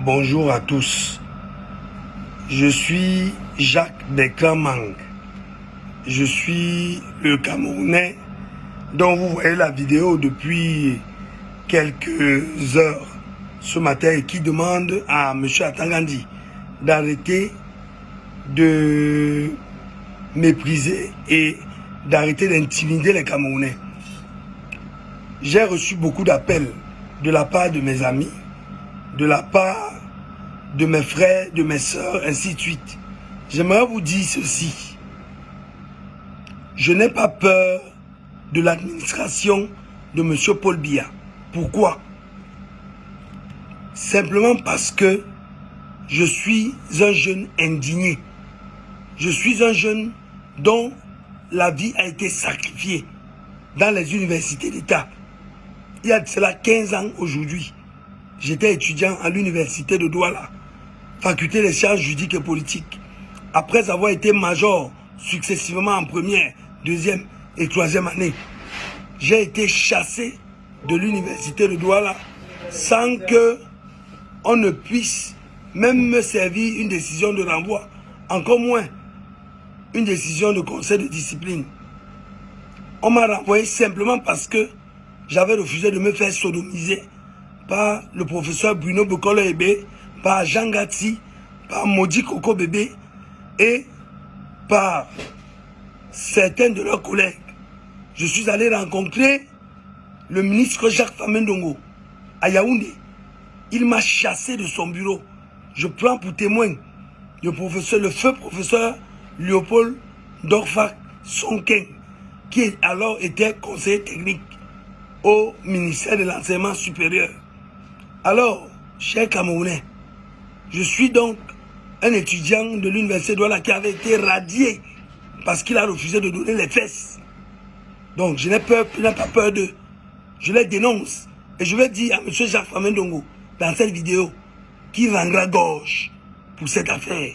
Bonjour à tous. Je suis Jacques Bekramang. Je suis le Camerounais dont vous voyez la vidéo depuis quelques heures ce matin et qui demande à M. Atangandi d'arrêter de mépriser et d'arrêter d'intimider les Camerounais. J'ai reçu beaucoup d'appels de la part de mes amis, de la part de mes frères, de mes sœurs, ainsi de suite. J'aimerais vous dire ceci. Je n'ai pas peur de l'administration de M. Paul Biya. Pourquoi? Simplement parce que je suis un jeune indigné. Je suis un jeune dont la vie a été sacrifiée dans les universités d'État. Il y a de cela 15 ans aujourd'hui. J'étais étudiant à l'université de Douala, faculté des sciences juridiques et politiques. Après avoir été major successivement en première, deuxième et troisième année, j'ai été chassé de l'université de Douala sans que on ne puisse même me servir une décision de renvoi, encore moins une décision de conseil de discipline. On m'a renvoyé simplement parce que j'avais refusé de me faire sodomiser par le professeur Bruno Bokolo Ebe, par Jean Gatti, par Maudit Coco Bébé et par certains de leurs collègues. Je suis allé rencontrer le ministre Jacques Famendongo à Yaoundé. Il m'a chassé de son bureau. Je prends pour témoin le feu professeur Léopold Dorfak Sonken, qui alors était conseiller technique au ministère de l'enseignement supérieur. Alors, chers Camerounais, je suis donc un étudiant de l'université de Douala qui avait été radié parce qu'il a refusé de donner les fesses. Donc, je n'ai pas peur d'eux. Je les dénonce. Et je vais dire à M. Jacques Famendongo, dans cette vidéo, qu'il rendra gauche pour cette affaire.